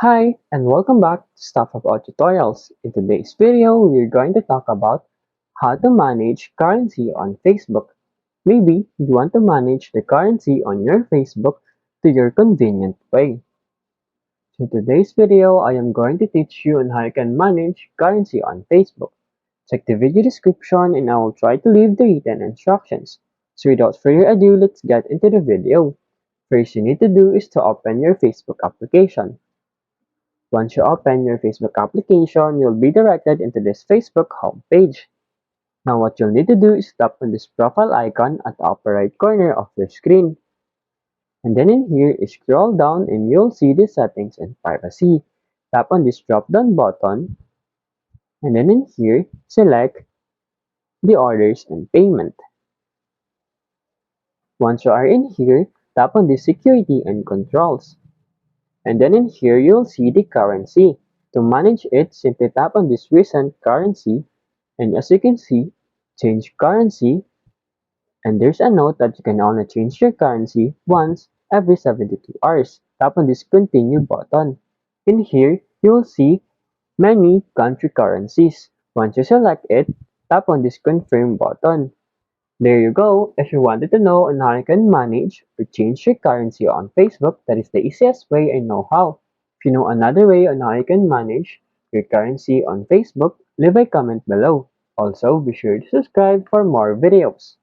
Hi, and welcome back to Stuff About Tutorials. In today's video, we're going to talk about how to manage currency on Facebook. Maybe you want to manage the currency on your Facebook to your convenient way. So in today's video, I am going to teach you on how you can manage currency on Facebook. Check the video description and I will try to leave the written instructions. So without further ado, let's get into the video. First you need to do is to open your Facebook application. Once you open your Facebook application, you'll be directed into this Facebook homepage. Now what you'll need to do is tap on this profile icon at the upper right corner of your screen. And then in here, scroll down and you'll see the settings and privacy. Tap on this drop down button and then in here, select the orders and payment. Once you are in here, tap on the security and controls. And then in here, you'll see the currency. To manage it, simply tap on this recent currency. And as you can see, change currency. And there's a note that you can only change your currency once every 72 hours. Tap on this continue button. In here, you will see many country currencies. Once you select it, tap on this confirm button. There you go. If you wanted to know on how you can manage or change your currency on Facebook, that is the easiest way I know how. If you know another way on how you can manage your currency on Facebook, leave a comment below. Also, be sure to subscribe for more videos.